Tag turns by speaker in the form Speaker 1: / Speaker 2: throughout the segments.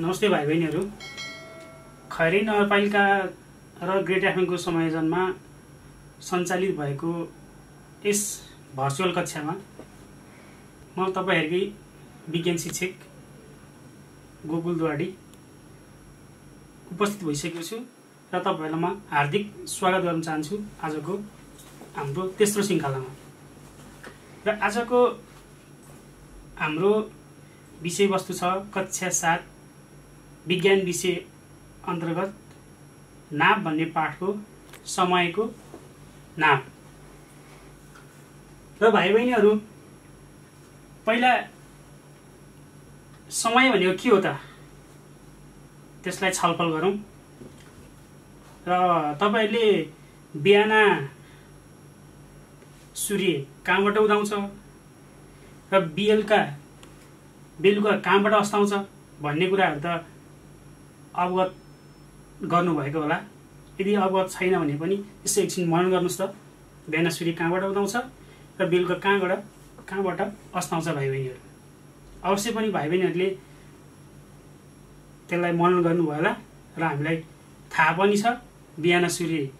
Speaker 1: नमस्ते भाइ बहिनीहरू। खैरी नगरपालिका र ग्रेट एफएमको संयोजनमा सञ्चालित भएको यस भर्चुअल कक्षामा म तपाईहरुकै विज्ञान शिक्षक गोकुल दुवाडी उपस्थित भइसकेको छु र तपाईहरुलाई म हार्दिक स्वागत गर्न चाहन्छु आजको हाम्रो तेस्रो श्रृंखलामा। र आजको हाम्रो विषयवस्तु छ कक्षा 7 विज्ञान विषय अन्तर्गत नाप भन्ने पाठको समयको नाप। र भाइ बहिनीहरू, पहिला समय भनेको के हो त त्यसलाई छलफल गरौँ। र तपाईहरुले बिहान सूर्य कहाँबाट उदाउँछ र बेलुका कहाँबाट अस्ताउँछ भन्ने कुराहरु त अवगत गर्नुभएको होला। यदि अवगत छैन भने पनि यसो एकछिन मनन गर्नुस् त, बिहान सूर्य कहाँबाट उदाउँछ र बेलुका कहाँबाट अस्ताउँछ भाइ बहिनीहरू। अवश्य पनि भाइ बहिनीहरूले त्यसलाई मनन गर्नुभयो होला र हामीलाई थाहा पनि छ बिहान सूर्य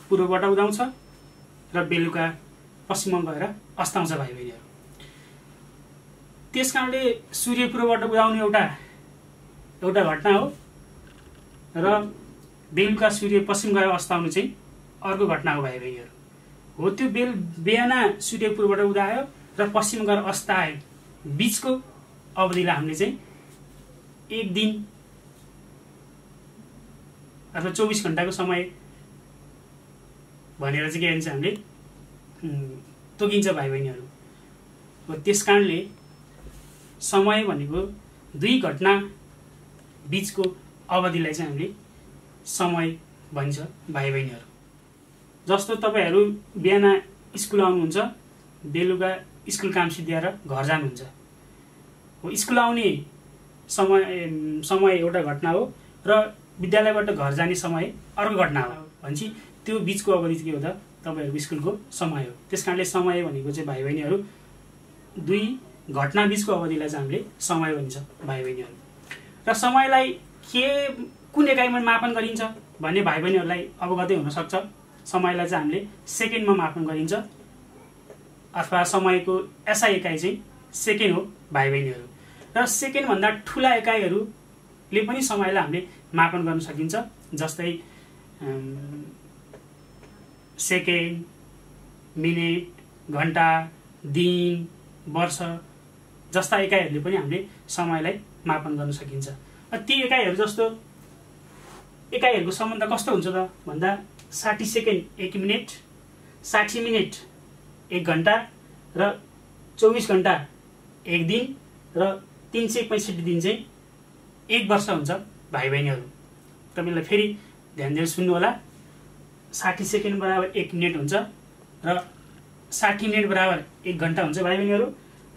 Speaker 1: पूर्वबाट उदाउँछ र बेलुका पश्चिममा गएर अस्ताउँछ भाइ बहिनीहरू। त्यसकारणले सूर्य पूर्वबाट उदाउने एउटा घटना हो र बेलुका सूर्य पश्चिम गएर अस्ताउनु चाहिँ अर्को घटना हो भाइ बहिनीहरू। हो त्यो बिहान सूर्य पूर्वबाट उदायो र पश्चिम गएर अस्ताए बीचको अवधिलाई हामीले चाहिँ एक दिन अथवा 24 घण्टाको समय भनेर चाहिँ के भन्छ हामीले तोकिन्छ भाइ बहिनीहरू। हो त्यसकारणले समय भनेको दुई घटना बीचको अवधिलाई चाहिँ हामीले समय भन्छ भाइ बहिनीहरू। जस्तो तपाईहरु बिहान स्कुल आउनुहुन्छ, बेलुका स्कुल काम सिद्ध्याएर घर जानुहुन्छ। हो स्कुल आउने समय एउटा घटना हो र विद्यालयबाट घर जाने समय अर्को घटना हो भन्छ। त्यो बीचको अवधि के हो त तपाईहरुको स्कुलको समय हो। त्यसकारणले समय भनेको चाहिँ भाइ बहिनीहरू दुई घटना बीचको अवधिलाई चाहिँ हामीले समय भन्छ भाइ बहिनीहरू। र समयलाई कुन एकाइमा मापन गरिन्छ भन्ने भाइ बहिनीहरूलाई अवगतै हुन सक्छ। समयलाई चाहिँ हामीले सेकेन्डमा मापन गरिन्छ अथवा समयको एसआई एकाइ चाहिँ सेकेन्ड हो भाइ बहिनीहरू। र सेकेन्ड भन्दा ठूला एकाइहरूले पनि समयलाई हामीले मापन गर्न सकिन्छ। जस्तै सेकेन्ड, मिनेट, घण्टा, दिन, वर्ष जस्ता एकाइहरूले पनि हामीले समयलाई मापन गर्न सकिन्छ। ती एकाइहरू जस्तो एकाइहरूको सम्बन्ध कस्तो हुन्छ त भन्दा 60 सेकेन्ड 1 मिनेट, 60 मिनेट 1 घण्टा र 24 घण्टा 1 दिन र 365 दिन चाहिँ 1 वर्ष हुन्छ भाइ बहिनीहरू। तपाईलाई फेरि ध्यान दिएर सुन्नु होला। 60 सेकेन्ड बराबर 1 मिनेट हुन्छ र 60 मिनेट बराबर 1 घण्टा हुन्छ भाइ बहिनीहरू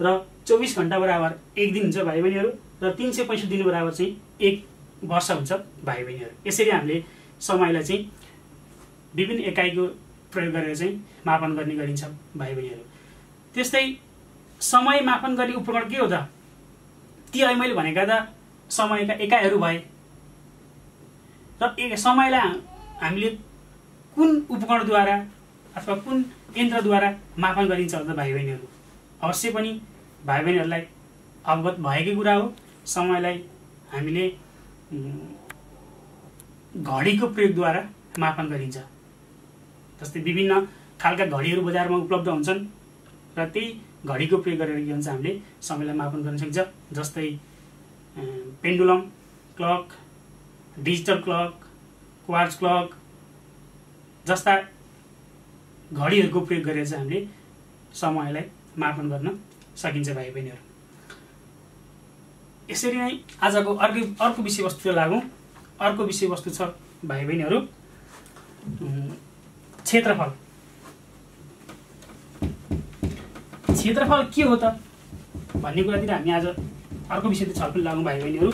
Speaker 1: र 24 घण्टा बराबर 1 दिन हुन्छ भाइ बहिनीहरू र 365 दिन बराबर चाहिँ 1 वर्ष हुन्छ भाइ बहिनीहरू। यसरी हामीले समयलाई चाहिँ विभिन्न एकाइको प्रयोग गरेर चाहिँ मापन गर्ने गरिन्छ भाइ बहिनीहरू। त्यस्तै समय मापन गर्ने उपकरण के हो त? ती अहिले मैले भनेका त समयका एकाइहरू भए र समयलाई हामीले कुन उपकरणद्वारा अथवा कुन यन्त्रद्वारा मापन गरिन्छ त भाइ बहिनीहरू? अवश्य पनि भाइ बहिनीहरूलाई अवगत भएकै कुरा हो। समयलाई हामीले घडीको प्रयोगद्वारा मापन गरिन्छ। जस्तै विभिन्न खालका घडीहरू बजारमा उपलब्ध हुन्छन् र त्यही घडीको प्रयोग गरेर के भन्छ हामीले समयलाई मापन गर्न सकिन्छ। जस्तै pendulum clock, digital clock, quartz clock जस्ता घडीहरूको प्रयोग गरेर चाहिँ हामीले समयलाई मापन गर्न सकिन्छ भाइ बहिनीहरू। यसरी नै आजको अर्को विषयवस्तु लागौँ। अर्को विषयवस्तु छ भाइ बहिनीहरू क्षेत्रफल। क्षेत्रफल के हो त भन्ने कुरातिर हामी आज अर्को विषय छलफल लागौँ भाइ बहिनीहरू।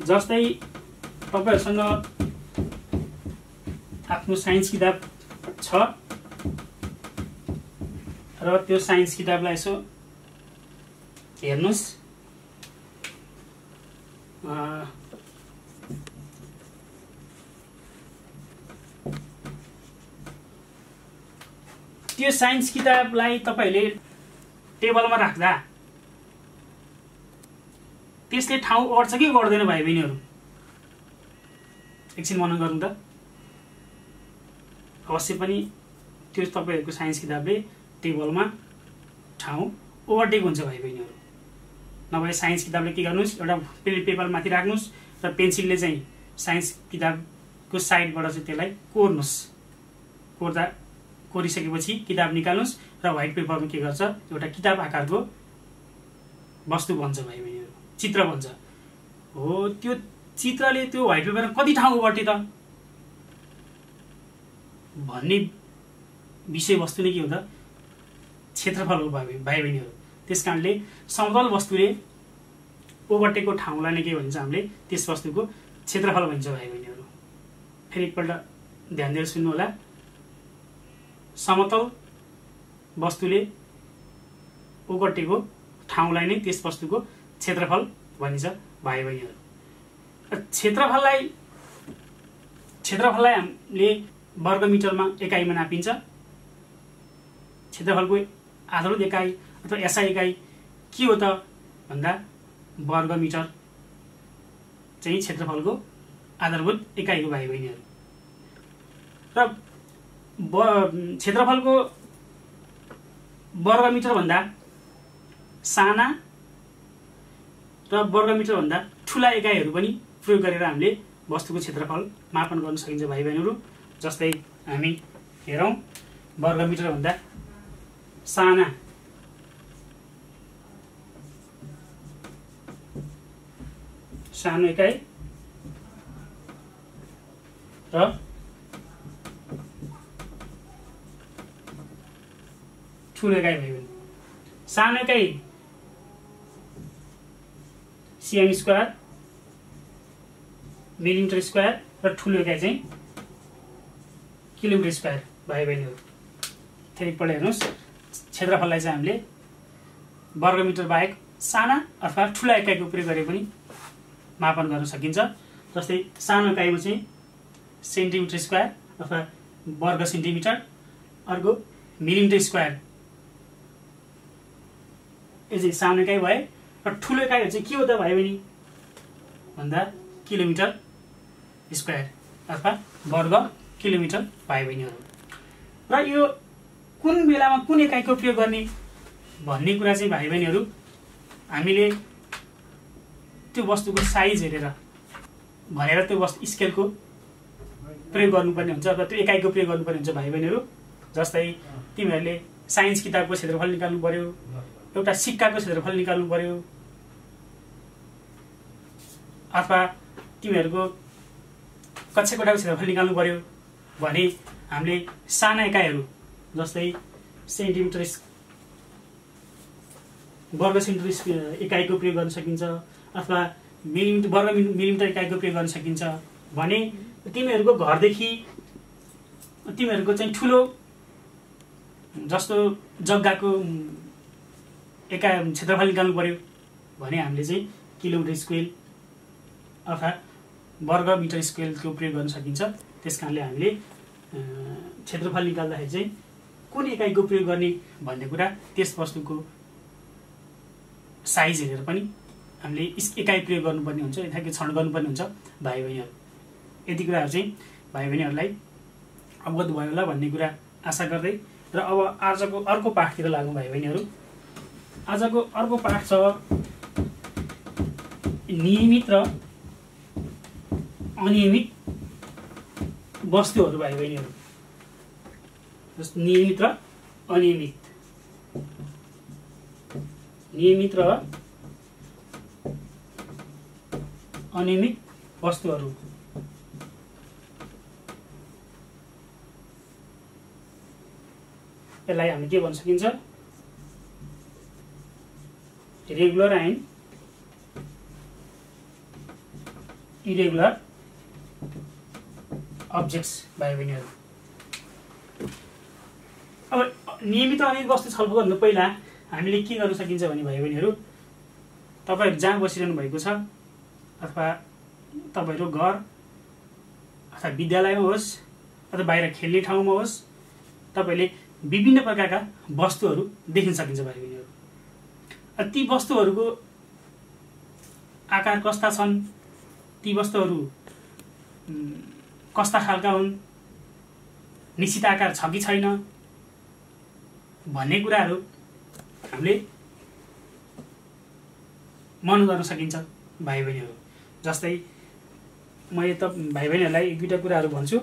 Speaker 1: जस्तै तपाईहरुसँग आफ्नो साइन्स किताब छ र त्यो साइन्स किताबलाई यसो हेर्नुस् त्यो साइन्स किताबलाई तपाईले टेबलमा राख्दा त्यसले ठाउँ ओर्छ कि गर्दैन भाइ बहिनीहरू? एकछिन मनन गर्नु त। अवश्य पनि त्यो तपाईहरुको साइन्स किताबले टेबलमा ठाउँ ओभरटेक हुन्छ भाइ बहिनीहरू। नभए साइन्स किताबले के गर्नुस्, एउटा पेपर माथि राख्नुस् र पेन्सिलले चाहिँ साइन्स किताबको साइडबाट चाहिँ त्यसलाई कोर्नुस्। कोरिसकेपछि किताब निकाल्नुस् र व्हाइट पेपरमा के गर्छ, एउटा किताब आकारको वस्तु बन्छ भाइ बहिनीहरू, चित्र बन्छ। हो, त्यो चित्रले त्यो व्हाइट पेपरमा कति ठाउँ ओगटे त भन्ने विषयवस्तु नै के हो त, क्षेत्रफल हो भाइ बहिनीहरू। त्यसकारणले समतल वस्तुले ओगटेको ठाउँलाई नै के भन्छ, हामीले त्यस वस्तुको क्षेत्रफल भन्छ भाइ बहिनीहरू। फेरि एकपल्ट ध्यान दिएर सुन्नु होला। समतल वस्तुले ओगटेको ठाउँलाई नै त्यस वस्तुको क्षेत्रफल भनिन्छ भाइ बहिनीहरू। क्षेत्रफललाई हामीले वर्ग मिटरमा एकाइमा नापिन्छ। क्षेत्रफलको आधारभूत एकाइ अथवा एसआई एकाइ के हो त भन्दा वर्ग मिटर चाहिँ क्षेत्रफलको आधारभूत एकाइ हो भाइ बहिनीहरू। र क्षेत्रफलको वर्ग मिटर भन्दा साना र वर्ग मिटर भन्दा ठूला एकाइहरू पनि प्रयोग गरेर हामीले वस्तुको क्षेत्रफल मापन गर्न सकिन्छ भाइ बहिनीहरू। जस्तै हामी हेरौं, वर्ग मिटर भन्दा सानो एकाइ र ठूलो एकाइ भयो भने सानो एकाइ सेमी स्क्वायर, मिलिमिटर स्क्वायर र ठूलो एकाइ चाहिँ किलोमिटर स्क्वायर भाइ बहिनीहरू। फेरि एकपल्ट हेर्नुहोस्, क्षेत्रफललाई चाहिँ हामीले वर्ग मिटर बाहेक साना अथवा ठूला एकाइको प्रयोग गरे पनि मापन गर्न सकिन्छ। जस्तै सानो एकाइमा चाहिँ सेन्टिमिटर स्क्वायर अथवा वर्ग सेन्टिमिटर, अर्को मिलिमिटर स्क्वायर, यो चाहिँ सानो एकाइ भयो। र ठूलो एकाइहरू चाहिँ के हो त भाइ बहिनी भन्दा किलोमिटर स्क्वायर अथवा वर्ग किलोमिटर भाइ बहिनीहरू। र यो कुन बेलामा कुन एकाइको प्रयोग गर्ने भन्ने कुरा चाहिँ भाइ बहिनीहरू हामीले त्यो वस्तुको साइज हेरेर भनेर त्यो वस्तु स्केलको प्रयोग गर्नुपर्ने हुन्छ र त्यो एकाइको प्रयोग गर्नुपर्ने हुन्छ भाइ बहिनीहरू। जस्तै तिमीहरूले साइन्स किताबको क्षेत्रफल निकाल्नु पर्यो, एउटा सिक्काको क्षेत्रफल निकाल्नु पर्यो, अथवा तिमीहरूको कक्षा कोठाको क्षेत्रफल निकाल्नु पर्यो भने हामीले साना एकाइहरू जस्तै सेन्टिमिटर वर्ग सेन्टिमिटर एकाइको प्रयोग गर्न सकिन्छ अथवा वर्ग मिलिमिटर एकाइको प्रयोग गर्न सकिन्छ भने तिमीहरूको घरदेखि तिमीहरूको चाहिँ ठुलो जस्तो जग्गाको एकाइ क्षेत्रफल निकाल्नु पर्यो भने हामीले चाहिँ किलोमिटर स्क्वेयर अथवा वर्ग मिटर स्क्वेयरको प्रयोग गर्न सकिन्छ। त्यसकारणले हामीले क्षेत्रफल निकाल्दाखेरि चाहिँ कुन एकाइको प्रयोग गर्ने भन्ने कुरा त्यस वस्तुको साइज हेरेर पनि हामीले एकाइ प्रयोग गर्नुपर्ने हुन्छ, यथाकै छनौट गर्नुपर्ने हुन्छ भाइ बहिनीहरू। यति कुराहरू चाहिँ भाइ बहिनीहरूलाई अवगत भयो होला भन्ने कुरा आशा गर्दै र अब आजको अर्को पाठतिर लागौँ भाइ बहिनीहरू। आजको अर्को पाठ छ नियमित र अनियमित वस्तुहरू भाइ बहिनीहरू। नियमित र अनियमित, नियमित र अनियमित वस्तुहरू। यसलाई हामी के भन्न सकिन्छ, रेगुलर एन्ड इरेगुलर अब्जेक्ट्स भाइ बहिनीहरू। अब नियमित र अनियमित वस्तु छलफल गर्नु पहिला हामीले के गर्न सकिन्छ भने भाइ बहिनीहरू, तपाईहरु जहाँ बसिरहनु भएको छ अथवा तपाईहरु घर अथवा विद्यालयमा होस् अथवा बाहिर खेल्ने ठाउँमा होस् तपाईले विभिन्न प्रकारका वस्तुहरू देख्न सकिन्छ भाइ बहिनीहरू। ती वस्तुहरूको आकार कस्ता छन्, ती वस्तुहरू कस्ता खालका हुन्, निश्चित आकार छ कि छैन भन्ने कुराहरू हामीले मनन गर्न सकिन्छ भाइ बहिनीहरू। जस्तै मैले त भाइ बहिनीहरूलाई एक दुईटा कुराहरू भन्छु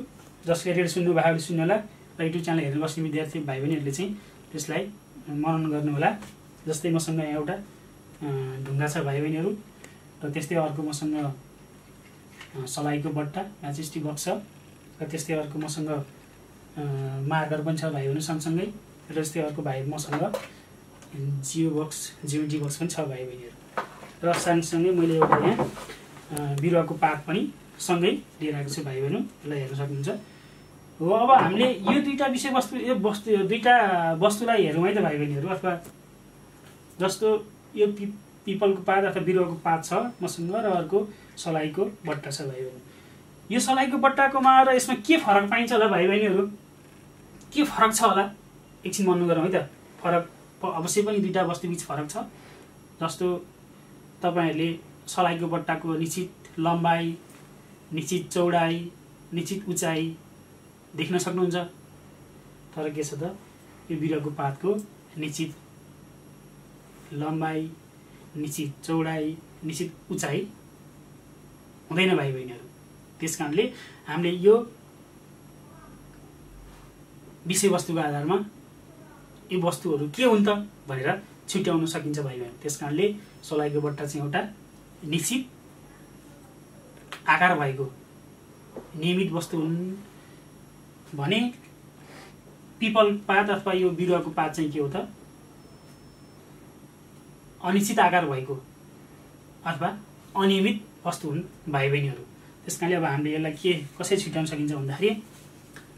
Speaker 1: जसले रेडियो सुन्नु भएको सुन्नु होला र युट्युब च्यानल हेर्न बस्ने विद्यार्थी भाइ बहिनीहरूले चाहिँ त्यसलाई मनन गर्नु होला। जस्तै मसँग एउटा ढुङ्गा छ भाइ बहिनीहरू र त्यस्तै अर्को मसँग सलाइको बट्टा म्याचस्टिक बक्स छ र त्यस्तै अर्को मसँग मार्कर पनि छ भाइ बहिनी सँगसँगै र त्यस्तै अर्को भाइ मसँग जियोमेट्री बक्स पनि छ भाइ बहिनीहरू र सँगसँगै मैले एउटा यहाँ बिरुवाको पात पनि सँगै लिएर आएको छु भाइ बहिनीलाई हेर्न सक्नुहुन्छ। हो अब हामीले यो दुईटा विषयवस्तु यो दुईटा वस्तुलाई हेरौँ है त भाइ बहिनीहरू। अथवा जस्तो यो पिपलको पात अथवा बिरुवाको पात छ मसँग र अर्को सलाइको बट्टा छ भाइ बहिनी। यो सलाइको बट्टाकोमा र यसमा के फरक पाइन्छ होला भाइ बहिनीहरू, के फरक छ होला एकछिन मनन गरौँ है त। फरक अवश्य पनि दुईटा वस्तुबीच फरक छ। जस्तो तपाईहरुले सलाइको बट्टाको निश्चित लम्बाई, निश्चित चौडाई, निश्चित उचाइ देख्न सक्नुहुन्छ। तर के छ त यो बिरुवाको पातको निश्चित लम्बाई, निश्चित चौडाई, निश्चित उचाइ हुँदैन भाइ बहिनीहरू। त्यसकारणले हामीले यो विषयवस्तुको आधारमा यो वस्तुहरू के हुन् त भनेर छुट्याउन सकिन्छ भाइ बहिनी। त्यसकारणले सलाइको बट्टा चाहिँ एउटा निश्चित आकार भएको नियमित वस्तु हुन् भने पिपल पात अथवा यो बिरुवाको पात चाहिँ के हो त अनिश्चित आकार भएको अथवा अनियमित वस्तु हुन् भाइ बहिनीहरू। त्यसकारणले अब हामीले यसलाई के कसरी छुट्याउन सकिन्छ भन्दाखेरि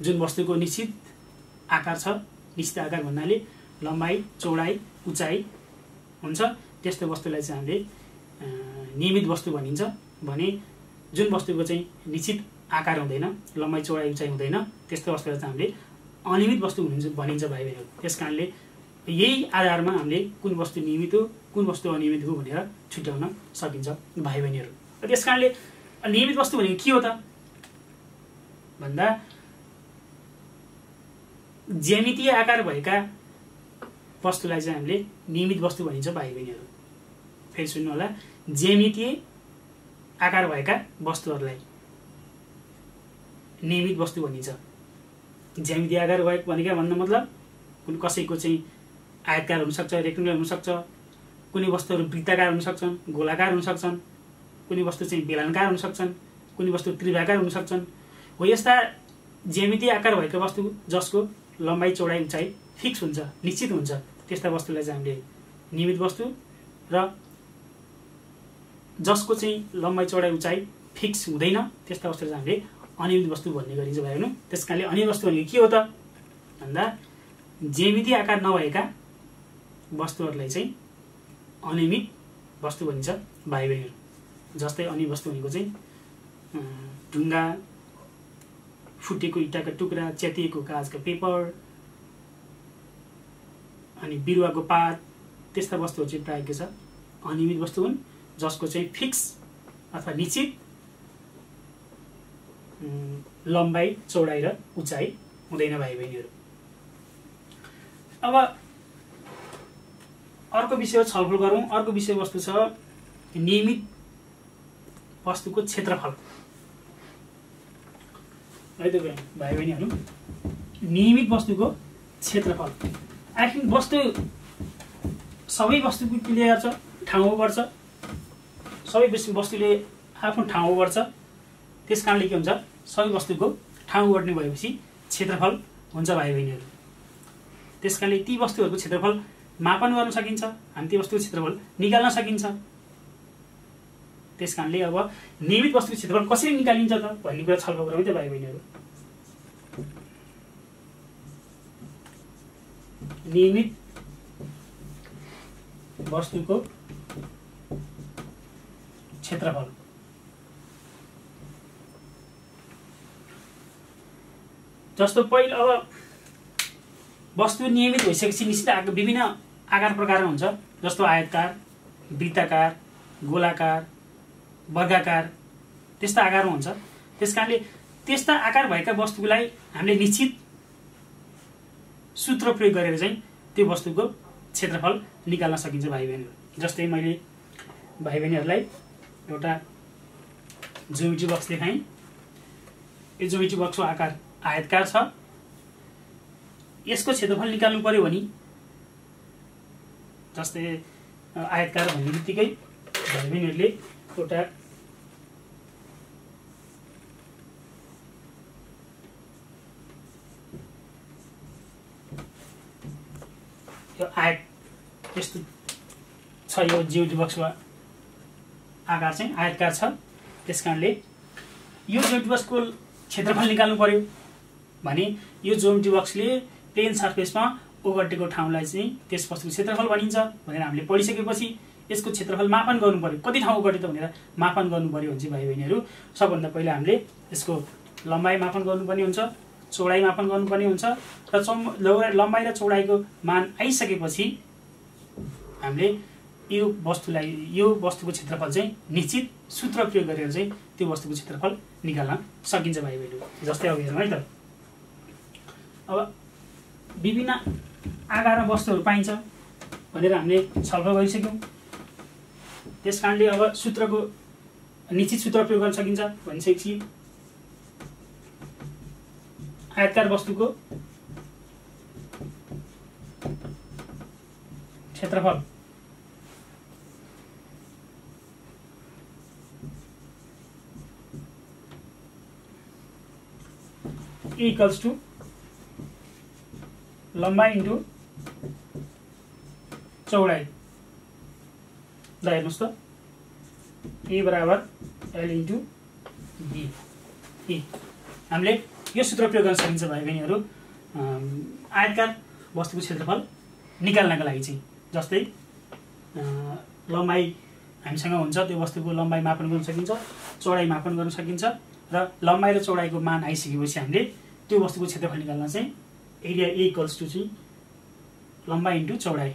Speaker 1: जुन वस्तुको निश्चित आकार छ, निश्चित आकार भन्नाले लम्बाई, चौडाई, उचाइ हुन्छ, त्यस्तो वस्तुलाई चाहिँ हामीले नियमित वस्तु भनिन्छ। भने जुन वस्तुको चाहिँ निश्चित आकार हुँदैन, लम्बाई, चौडाई, उचाइ हुँदैन, त्यस्तो वस्तुलाई चाहिँ हामीले अनियमित वस्तु भनिन्छ भाइ बहिनीहरू। त्यसकारणले यही आधारमा हामीले कुन वस्तु नियमित हो, कुन वस्तु अनियमित हो भनेर छुट्याउन सकिन्छ भाइ बहिनीहरू। त्यसकारणले नियमित वस्तु भनेको के हो त भन्दा ज्यामितीय आकार भएका वस्तुलाई चाहिँ हामीले नियमित वस्तु भनिन्छ भाइ बहिनीहरू। फेरि सुन्नु होला, ज्यामितीय आकार भएका वस्तुहरूलाई नियमित वस्तु भनिन्छ। ज्यामितीय आकार भएको भनेको भन्दा मतलब कुन कसैको चाहिँ आयतकार हुन सक्छ, रेक्टेङ्गुलर हुन सक्छ, कुनै वस्तुहरू वृत्ताकार हुन सक्छन्, गोलाकार हुन सक्छन्, कुनै वस्तु चाहिँ बेलनाकार हुन सक्छन्, कुनै वस्तु त्रिभुजाकार हुन सक्छन्। हो यस्ता ज्यामितीय आकार भएका वस्तु जसको लम्बाई, चौडाई, उचाइ फिक्स हुन्छ, निश्चित हुन्छ, त्यस्ता वस्तुलाई चाहिँ हामीले नियमित वस्तु र जसको चाहिँ लम्बाई, चौडाई, उचाइ फिक्स हुँदैन त्यस्ता वस्तुलाई चाहिँ हामीले अनियमित वस्तु भन्ने गरिन्छ भाइ बहिनी। त्यसकारणले अनियमित वस्तु भनेको के हो त भन्दा ज्यामितीय आकार नभएका वस्तुहरूलाई चाहिँ अनियमित वस्तु भनिन्छ भाइ बहिनीहरू। जस्तै अनियमित वस्तु भनेको चाहिँ ढुङ्गा, फुटेको इँटाका टुक्रा, च्यातिएको कागजका पेपर अनि बिरुवाको पात, त्यस्ता वस्तुहरू चाहिँ प्रायः के छ अनियमित वस्तु हुन् जसको चाहिँ फिक्स अथवा निश्चित लम्बाई, चौडाई र उचाइ हुँदैन भाइ बहिनीहरू। अब अर्को विषय छलफल गरौँ। अर्को विषयवस्तु छ नियमित वस्तुको क्षेत्रफल है त भाइ बहिनीहरू। नियमित वस्तुको क्षेत्रफल आखिर वस्तु सबै वस्तुको क्लियर छ, ठाउँमा बढ्छ, सबै वस्तुले आफ्नो ठाउँमा बढ्छ। त्यसकारणले के हुन्छ सबै वस्तुको ठाउँ बढ्ने भएपछि क्षेत्रफल हुन्छ भाइ बहिनीहरू। त्यसकारणले ती वस्तुहरूको क्षेत्रफल मापन गर्न सकिन्छ, हामी ती वस्तुको क्षेत्रफल निकाल्न सकिन्छ। त्यसकारणले अब नियमित वस्तुको क्षेत्रफल कसरी निकालिन्छ त भन्ने कुरा छलफल गरौँ त भाइ बहिनीहरू। नियमित वस्तुको क्षेत्रफल जस्तो पहिलो अब वस्तु नियमित भइसकेपछि निश्चित विभिन्न आकार प्रकार हुन्छ, जस्तो आयतकार, वृत्ताकार, गोलाकार, वर्गाकार, त्यस्ता आकारमा हुन्छ। त्यसकारणले त्यस्ता आकार भएका वस्तुलाई हामीले निश्चित सूत्र प्रयोग गरेर चाहिँ त्यो वस्तुको क्षेत्रफल निकाल्न सकिन्छ भाइ बहिनीहरू। जस्तै मैले भाइ बहिनीहरूलाई एउटा ज्योमेट्री बक्स देखाएँ। यो ज्योमेट्री बक्सको आकार आयतकार छ। यसको क्षेत्रफल निकाल्नु पर्यो भने जस्तै आयतकार भन्ने बित्तिकै भाइ बहिनीहरूले एउटा यो आयत यस्तो छ, यो ज्योमेट्री बक्सको आकार चाहिँ आयतकार छ। त्यसकारणले यो ज्योमेट्री बक्सको क्षेत्रफल निकाल्नु पर्यो भने यो ज्योमेट्री बक्सले प्लेन सर्फेसमा ओगटेको ठाउँलाई चाहिँ त्यस वस्तुको क्षेत्रफल भनिन्छ भनेर हामीले पढिसकेपछि यसको क्षेत्रफल मापन गर्नु पर्यो। कति ठाउँ ओगटे त भनेर मापन गर्नु पर्यो भने चाहिँ भाइ बहिनीहरू सबभन्दा पहिला हामीले यसको लम्बाइ मापन गर्नुपर्ने हुन्छ, चौडाइ मापन गर्नुपर्ने हुन्छ र लम्बाइ र चौडाइको मान आइसकेपछि हामीले यो वस्तुको क्षेत्रफल चाहिँ निश्चित सूत्र प्रयोग गरेर चाहिँ त्यो वस्तुको क्षेत्रफल निकाल्न सकिन्छ भाइ बहिनीहरू। जस्तै अब हेरौँ है त, अब विभिन्न आकारमा वस्तुहरू पाइन्छ भनेर हामीले छलफल गरिसक्यौँ। त्यसकारणले अब सूत्रको निश्चित सूत्र प्रयोग गर्न सकिन्छ भनिसकेपछि आयतकार वस्तुको क्षेत्रफल इक्वल्स टु लम्बाइ इन्टु चौडाइ। ल हेर्नुहोस् त, ए बराबर एल इन्टु बी। हामीले यो सूत्र प्रयोग गर्न सकिन्छ भाइ बहिनीहरू आयतकार वस्तुको क्षेत्रफल निकाल्नका लागि चाहिँ। जस्तै लम्बाइ हामीसँग हुन्छ, त्यो वस्तुको लम्बाइ मापन गर्न सकिन्छ, चौडाइ मापन गर्न सकिन्छ र लम्बाइ र चौडाइको मान आइसकेपछि हामीले त्यो वस्तुको क्षेत्रफल निकाल्न चाहिँ एरिया ए इक्वल्स टु चाहिँ लम्बाइ इन्टु चौडाइ,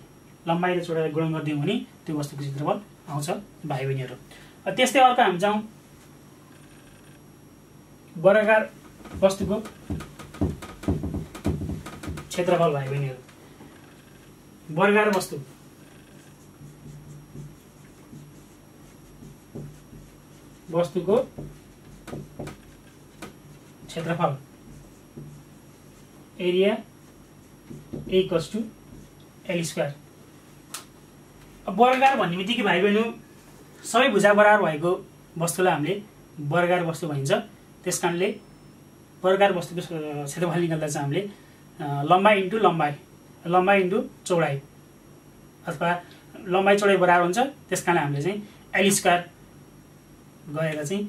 Speaker 1: लम्बाइ र चौडाइ गुणन गरिदियौँ भने त्यो वस्तुको क्षेत्रफल आउँछ भाइ बहिनीहरू। त्यस्तै अर्को हामी जाउँ वर्गाकार वस्तुको क्षेत्रफल भाइ बहिनीहरू। वर्गाकार वस्तुको क्षेत्रफल area A equals to L square. अब वर्गाकार भन्ने बित्तिकै भाइ बहिनी सबै भुजा बराबर भएको वस्तुलाई हामीले वर्गाकार वस्तु भनिन्छ। त्यसकारणले वर्गाकार वस्तुको क्षेत्रफल निकाल्दा चाहिँ हामीले लम्बाइ इन्टु लम्बाइ इन्टु चौडाइ अथवा लम्बाइ चौडाइ बराबर हुन्छ। त्यसकारणले हामीले चाहिँ एल स्क्वायर गएर चाहिँ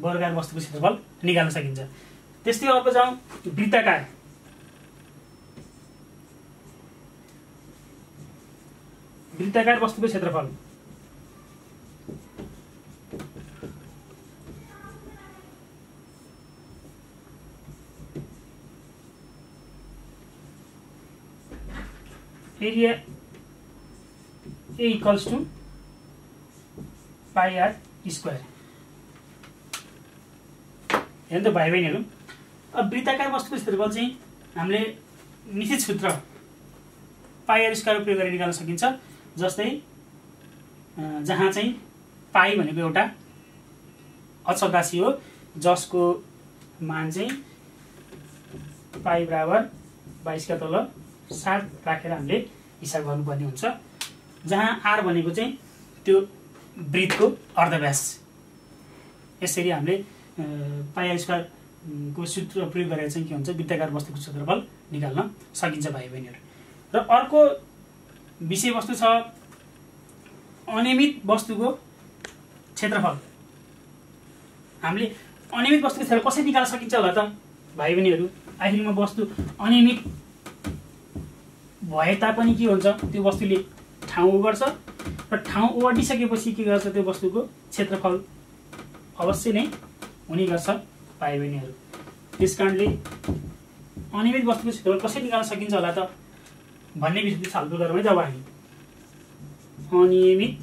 Speaker 1: वर्गाकार वस्तुको क्षेत्रफल निकाल्न सकिन्छ। त्यस्तै अर्को जाउँ वृत्ताकार। वृत्ताकार वस्तुको क्षेत्रफल area A equals to pi R square. हेर्नु त भाइ बहिनीहरू, अब वृत्ताकार वस्तुको क्षेत्रफल चाहिँ हामीले निश्चित सूत्र पाई आर स्क्वायर प्रयोग गरेर निकाल्न सकिन्छ। जस्तै जहाँ चाहिँ पाई भनेको एउटा अचल राशि हो जसको मान चाहिँ पाई बराबर 22 का तल 7 राखेर हामीले हिसाब गर्नुपर्ने हुन्छ। जहाँ आर भनेको चाहिँ त्यो वृत्तको अर्धव्यास। यसरी हामीले पाई आर स्क्वायर को सूत्र प्रयोग गरेर चाहिँ के हुन्छ वृत्ताकार वस्तुको क्षेत्रफल निकाल्न सकिन्छ भाइ बहिनीहरू। र अर्को विषयवस्तु छ अनियमित वस्तुको क्षेत्रफल। हामीले अनियमित वस्तुको क्षेत्रफल कसरी निकाल्न सकिन्छ होला त भाइ बहिनीहरू? आखिरमा वस्तु अनियमित भए तापनि के हुन्छ त्यो वस्तुले ठाउँ ओगट्छ र ठाउँ ओगटिसकेपछि के गर्छ त्यो वस्तुको क्षेत्रफल अवश्य नै हुने गर्छ भाइ बहिनीहरू। त्यसकारणले अनियमित वस्तुको क्षेत्रफल कसरी निकाल्न सकिन्छ होला त भन्ने विषयमा छलफल गरौँ है। जब हामी अनियमित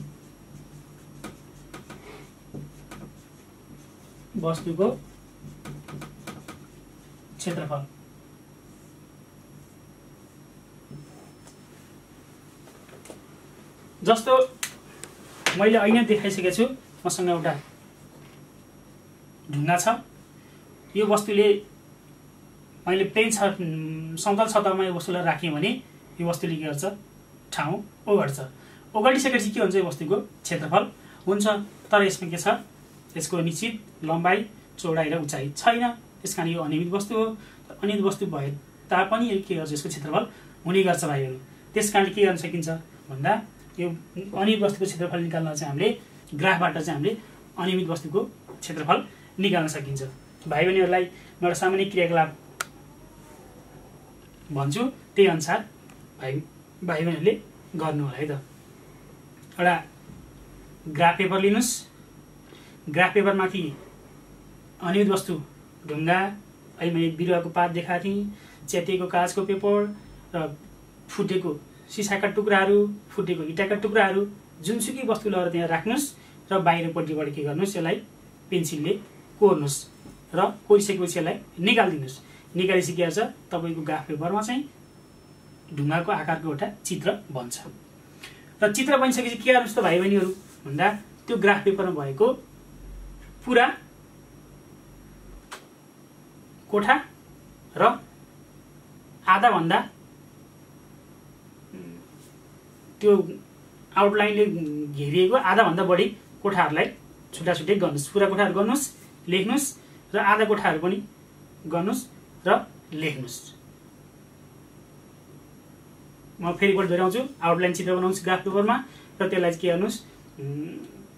Speaker 1: वस्तुको क्षेत्रफल जस्तो मैले अहिले देखाइसकेको छु, मसँग एउटा ढुङ्गा छ। यो वस्तुले मैले प्लेन समतल सतहमा यो वस्तुलाई राखेँ भने यो वस्तुले के गर्छ, ठाउँ ओगट्छ। ओगटिसकेपछि के हुन्छ, यो वस्तुको क्षेत्रफल हुन्छ। तर यसमा के छ, यसको निश्चित लम्बाइ, चौडाइ र उचाइ छैन। त्यस कारण यो अनियमित वस्तु हो। अनियमित वस्तु भए तापनि के गर्छ, यसको क्षेत्रफल हुने गर्छ भाइहरू। त्यस कारण के गर्न सकिन्छ भन्दा यो अनियमित वस्तुको क्षेत्रफल निकाल्न चाहिँ हामीले ग्राफबाट चाहिँ हामीले अनियमित वस्तुको क्षेत्रफल निकाल्न सकिन्छ। भाइ बहिनीहरूलाई म एउटा सामान्य क्रियाकलाप भन्छु, त्यही अनुसार भाइ बहिनीहरूले गर्नु होला है त। एउटा ग्राफ पेपर लिनुहोस्। ग्राफ पेपरमाथि अनियमित वस्तु ढुङ्गा, अहिले मैले बिरुवाको पात देखाएको थिएँ, च्यातिएको कागजको पेपर र फुटेको सिसाका टुक्राहरू, फुटेको इँटाका टुक्राहरू, जुनसुकै वस्तु लगेर त्यहाँ राख्नुहोस् र बाहिरपट्टिबाट के गर्नुहोस्, यसलाई पेन्सिलले कोर्नुहोस् र कोरिसकेपछि यसलाई निकालिदिनुहोस्। निकालेपछि के हुन्छ, तपाईँको ग्राफ पेपरमा चाहिँ ढुङ्गाको आकारको एउटा चित्र बन्छ। र चित्र बनिसकेपछि के गर्नुहोस् त भाइ बहिनीहरू भन्दा त्यो ग्राफ पेपरमा भएको पुरा कोठा र आधाभन्दा त्यो आउटलाइनले घेरिएको आधाभन्दा बढी कोठाहरूलाई छुट्टा छुट्टै गर्नुहोस्। पुरा कोठाहरू गर्नुहोस्, लेख्नुहोस् र आधा कोठाहरू पनि गर्नुहोस् र लेख्नुहोस्। म फेरि एकपल्ट दोहोऱ्याउँछु। आउटलाइन चित्र बनाउनुहोस् ग्राफ पेपरमा र त्यसलाई के गर्नुहोस्,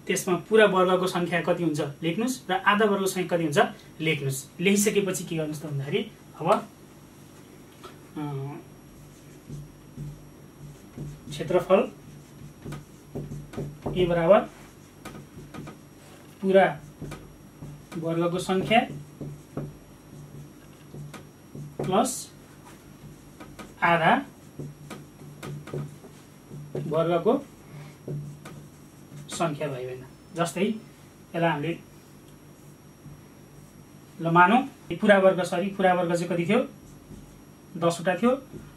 Speaker 1: त्यसमा पुरा वर्गको सङ्ख्या कति हुन्छ लेख्नुहोस् र आधा वर्गको सङ्ख्या कति हुन्छ लेख्नुहोस्। लेखिसकेपछि के गर्नुहोस् त भन्दाखेरि अब क्षेत्रफल ए बराबर पुरा वर्गको सङ्ख्या प्लस आधा वर्गको सङ्ख्या भयो होइन। जस्तै यसलाई हामीले ल मानौँ पुरा वर्ग चाहिँ कति थियो, 10 वटा थियो,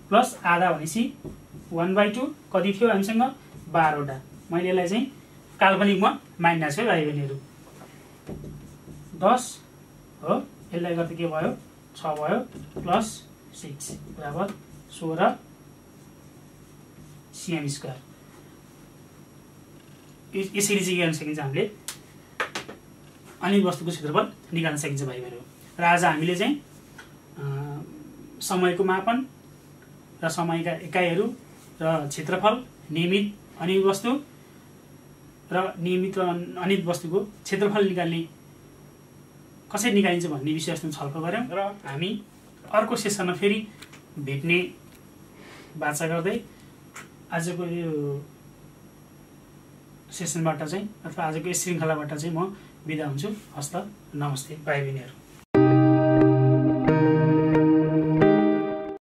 Speaker 1: प्लस आधा भनेपछि 1/2 कति थियो हामीसँग 12 वटा। मैले यसलाई चाहिँ काल्पनिकमा मानिरहेको छु है भाइ बहिनीहरू। 10 हो, यसलाई गर्दा के भयो 6 भयो, प्लस 6 बराबर 16 cm²। यसरी चाहिँ गर्न सकिन्छ, हामीले अनियमित वस्तुको क्षेत्रफल निकाल्न सकिन्छ भाइ बहिनीहरू। र आज हामीले चाहिँ समयको मापन र समयका एकाइहरू र क्षेत्रफल, नियमित अनियमित वस्तु र नियमित र अनियमित वस्तुको क्षेत्रफल निकाल्ने कसरी निकालिन्छ भन्ने विषयमा छलफल गऱ्यौँ। र हामी अर्को सेसनमा फेरि भेट्ने बाचा गर्दै आजको यो सेसनबाट चाहिँ अथवा आजको यस श्रृङ्खलाबाट चाहिँ म बिदा हुन्छु। हस्त, नमस्ते भाइ बहिनीहरू।